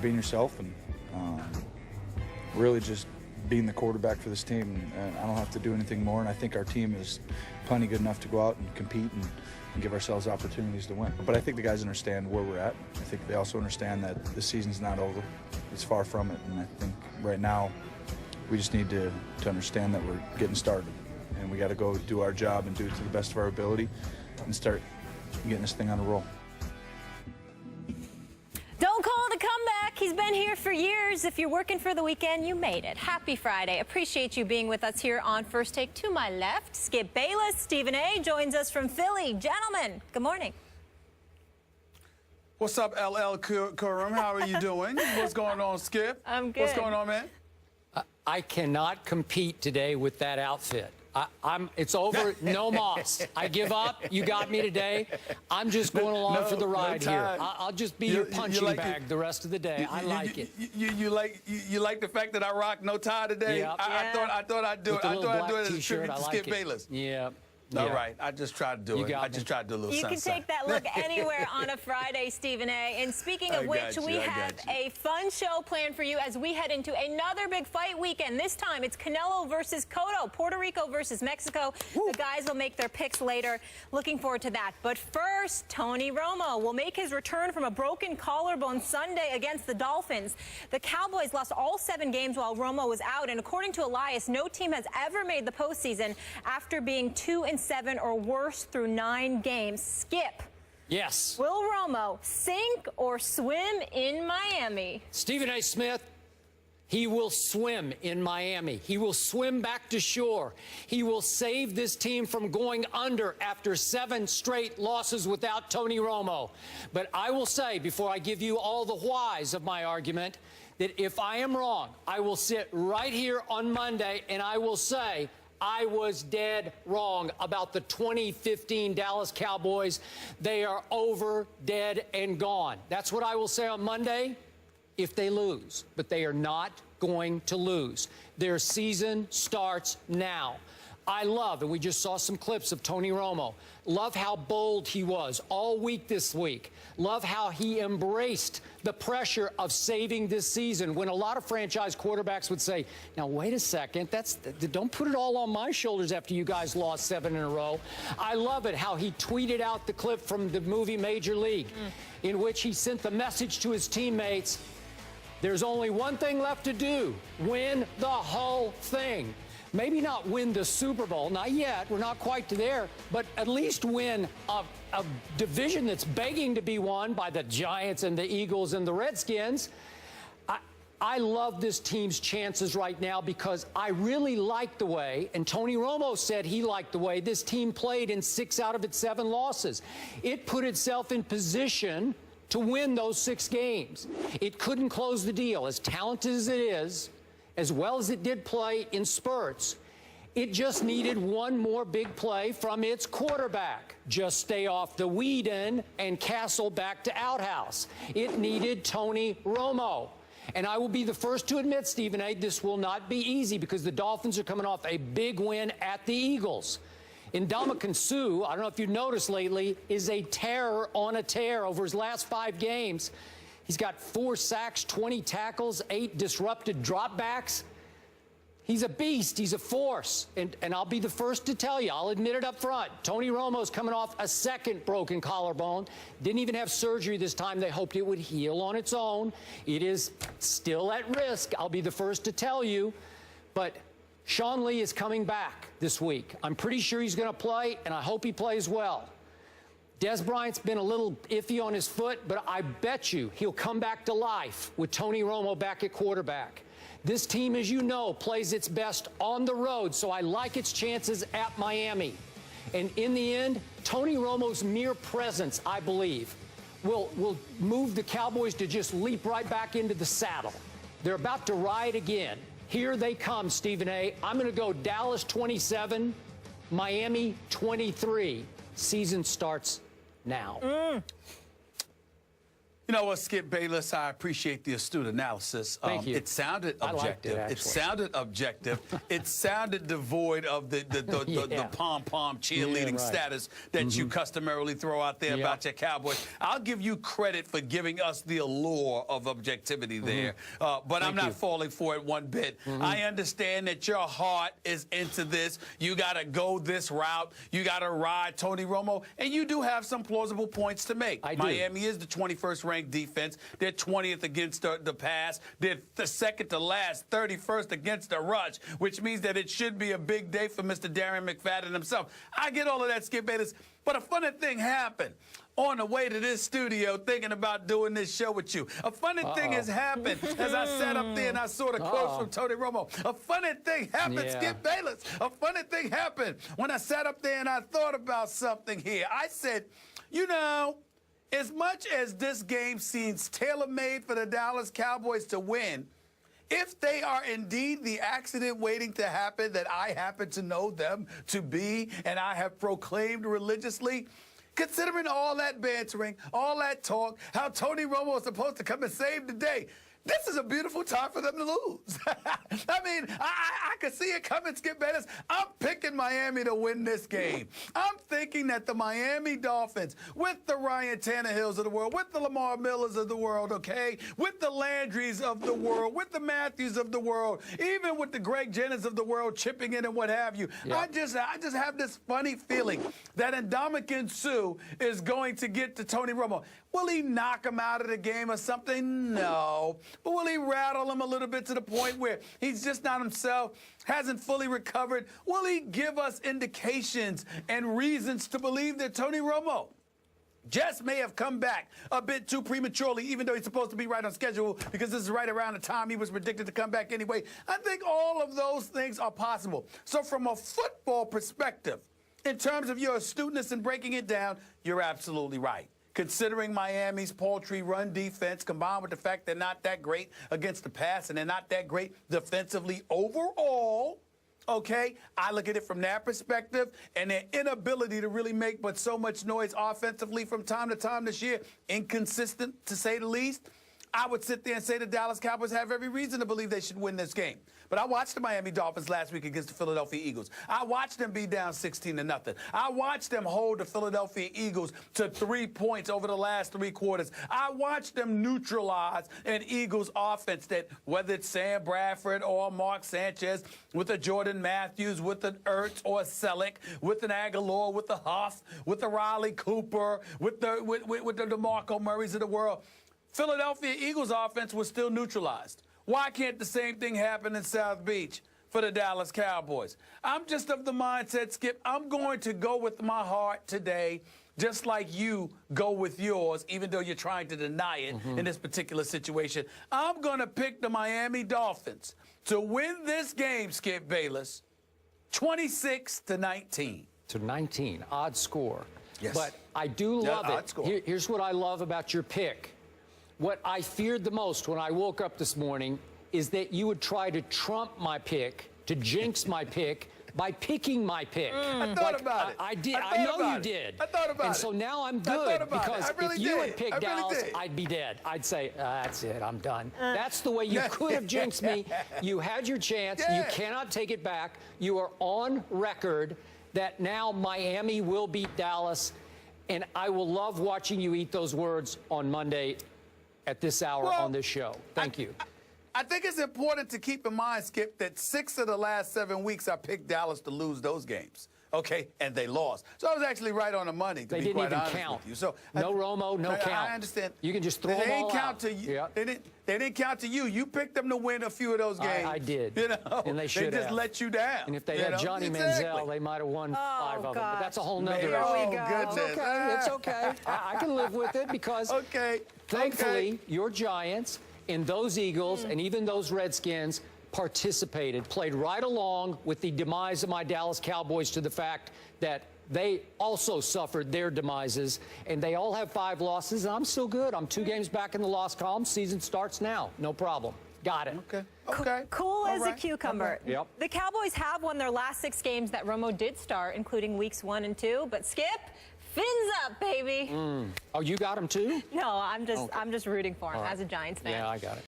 being yourself and really just being the quarterback for this team. And I don't have to do anything more, and I think our team is plenty good enough to go out and compete and give ourselves opportunities to win. But I think the guys understand where we're at. I think they also understand that the season's not over. It's far from it, and I think right now we just need to understand that we're getting started, and we got to go do our job and do it to the best of our ability and start getting this thing on a roll. Don't call it a comeback. He's been here for years. If you're working for the weekend, you made it. Happy Friday. Appreciate you being with us here on First Take. To my left, Skip Bayless. Stephen A. joins us from Philly. Gentlemen, good morning. What's up, LL Qerim? How are you doing? What's going on, Skip? I'm good. What's going on, man? I cannot compete today with that outfit. It's over. No moss. I give up. You got me today. I'm just going along for the ride here. I'll just be your punching bag the rest of the day. I like it. You like the fact that I rock no tie today? Yep. I thought I'd do it. I thought I'd do it as a tribute to Skip it. Bayless. Yeah. All right, I just tried to do it. I just tried to do a little something. You can take that look anywhere on a Friday, Stephen A. And speaking of which, we have a fun show planned for you as we head into another big fight weekend. This time, it's Canelo versus Cotto, Puerto Rico versus Mexico. Woo. The guys will make their picks later. Looking forward to that. But first, Tony Romo will make his return from a broken collarbone Sunday against the Dolphins. The Cowboys lost all 7 games while Romo was out, and according to Elias, no team has ever made the postseason after being 2-7 or worse through 9 games. Skip. Yes. Will Romo sink or swim in Miami? Stephen A. Smith, he will swim in Miami. He will swim back to shore. He will save this team from going under after 7 straight losses without Tony Romo. But I will say, before I give you all the whys of my argument, that if I am wrong, I will sit right here on Monday and I will say, I was dead wrong about the 2015 Dallas Cowboys. They are over, dead, and gone. That's what I will say on Monday if they lose. But they are not going to lose. Their season starts now. I love, and we just saw some clips of Tony Romo, love how bold he was all week this week. Love how he embraced the pressure of saving this season when a lot of franchise quarterbacks would say, now, wait a second, don't put it all on my shoulders after you guys lost 7 in a row. I love it how he tweeted out the clip from the movie Major League in which he sent the message to his teammates, there's only one thing left to do, win the whole thing. Maybe not win the Super Bowl, not yet, we're not quite there, but at least win a division that's begging to be won by the Giants and the Eagles and the Redskins. I love this team's chances right now because I really like the way, and Tony Romo said he liked the way this team played in 6 out of its 7 losses. It put itself in position to win those 6 games. It couldn't close the deal. As talented as it is, as well as it did play in spurts, it just needed one more big play from its quarterback. Just stay off the Whedon and Castle back to outhouse. It needed Tony Romo. And I will be the first to admit, Stephen A., this will not be easy because the Dolphins are coming off a big win at the Eagles. Ndamukong Suh, I don't know if you've noticed lately, is a terror on a tear over his last 5 games. He's got 4 sacks, 20 tackles, 8 disrupted dropbacks. He's a beast. He's a force. And I'll be the first to tell you, I'll admit it up front, Tony Romo's coming off a 2nd broken collarbone. Didn't even have surgery this time. They hoped it would heal on its own. It is still at risk. I'll be the first to tell you. But Sean Lee is coming back this week. I'm pretty sure he's going to play, and I hope he plays well. Des Bryant's been a little iffy on his foot, but I bet you he'll come back to life with Tony Romo back at quarterback. This team, as you know, plays its best on the road, so I like its chances at Miami. And in the end, Tony Romo's mere presence, I believe, will move the Cowboys to just leap right back into the saddle. They're about to ride again. Here they come, Stephen A. I'm going to go Dallas 27, Miami 23. Season starts now. You know what, Skip Bayless, I appreciate the astute analysis. Thank you. It sounded objective. It sounded objective. It sounded devoid of the pom-pom cheerleading status that you customarily throw out there about your Cowboys. I'll give you credit for giving us the allure of objectivity there, but I'm not falling for it one bit. I understand that your heart is into this. You got to go this route. You got to ride Tony Romo, and you do have some plausible points to make. Miami is the 21st ranked defense. They're 20th against the pass. They're the second to last, 31st against the rush, which means that it should be a big day for Mr. Darren McFadden himself. I get all of that, Skip Bayless, but a funny thing happened on the way to this studio thinking about doing this show with you. A funny thing has happened as I sat up there and I saw the quotes from Tony Romo. A funny thing happened, Skip Bayless. A funny thing happened when I sat up there and I thought about something here. I said, you know, as much as this game seems tailor-made for the Dallas Cowboys to win, if they are indeed the accident waiting to happen that I happen to know them to be and I have proclaimed religiously, considering all that bantering, all that talk, how Tony Romo is supposed to come and save the day, this is a beautiful time for them to lose. I mean, I could see it coming, Skip Bayless. I'm picking Miami to win this game. I'm thinking that the Miami Dolphins, with the Ryan Tannehills of the world, with the Lamar Millers of the world, okay, with the Landrys of the world, with the Matthews of the world, even with the Greg Jennings of the world chipping in and what have you, I just have this funny feeling that Ndamukong Suh is going to get to Tony Romo. Will he knock him out of the game or something? No. But will he rattle him a little bit to the point where he's just not himself, hasn't fully recovered? Will he give us indications and reasons to believe that Tony Romo just may have come back a bit too prematurely, even though he's supposed to be right on schedule because this is right around the time he was predicted to come back anyway? I think all of those things are possible. So from a football perspective, in terms of your astuteness in breaking it down, you're absolutely right. Considering Miami's paltry run defense, combined with the fact they're not that great against the pass and they're not that great defensively overall, okay, I look at it from that perspective, and their inability to really make but so much noise offensively from time to time this year, inconsistent to say the least, I would sit there and say the Dallas Cowboys have every reason to believe they should win this game. But I watched the Miami Dolphins last week against the Philadelphia Eagles. I watched them be down 16-0. I watched them hold the Philadelphia Eagles to 3 points over the last 3 quarters. I watched them neutralize an Eagles offense that, whether it's Sam Bradford or Mark Sanchez, with a Jordan Matthews, with an Ertz or a Selleck, with an Aguilar, with a Huff, with a Riley Cooper, with the DeMarco Murrays of the world, Philadelphia Eagles offense was still neutralized. Why can't the same thing happen in South Beach for the Dallas Cowboys? I'm just of the mindset, Skip, I'm going to go with my heart today, just like you go with yours, even though you're trying to deny it in this particular situation. I'm going to pick the Miami Dolphins to win this game, Skip Bayless, 26-19. To 19, odd score. Yes. But I do love odd score. Here's what I love about your pick. What I feared the most when I woke up this morning is that you would try to trump my pick, to jinx my pick, by picking my pick. I thought about it. I did. I know you did. I thought about it. And so now I'm good because if you had picked Dallas, did. I'd be dead. I'd say, that's it, I'm done. That's the way you could have jinxed me. You had your chance. You cannot take it back. You are on record that now Miami will beat Dallas, and I will love watching you eat those words on Monday at this hour on this show. Thank you. I think it's important to keep in mind, Skip, that 6 of the last 7 weeks I picked Dallas to lose those games. Okay, and they lost. So I was actually right on the money, to be quite honest with you. So no Romo, no count. I understand. You can just throw them all out. To you. Yeah. They didn't count to you. You picked them to win a few of those games. I did. You know, and they should have. They just let you down. And if they had Johnny Manziel, they might have won 5 of them. But that's a whole nother issue. Oh, goodness. It's okay. It's okay. I can live with it because thankfully your Giants and those Eagles and even those Redskins participated, played right along with the demise of my Dallas Cowboys to the fact that they also suffered their demises, and they all have 5 losses, and I'm still good. I'm 2 games back in the loss column. Season starts now. No problem. Got it. Okay. Cool as a cucumber. Yep. The Cowboys have won their last 6 games that Romo did start, including weeks 1 and 2. But Skip, Fins up, baby. Oh, you got him too? No, I'm just rooting for him as a Giants fan. Yeah, I got it.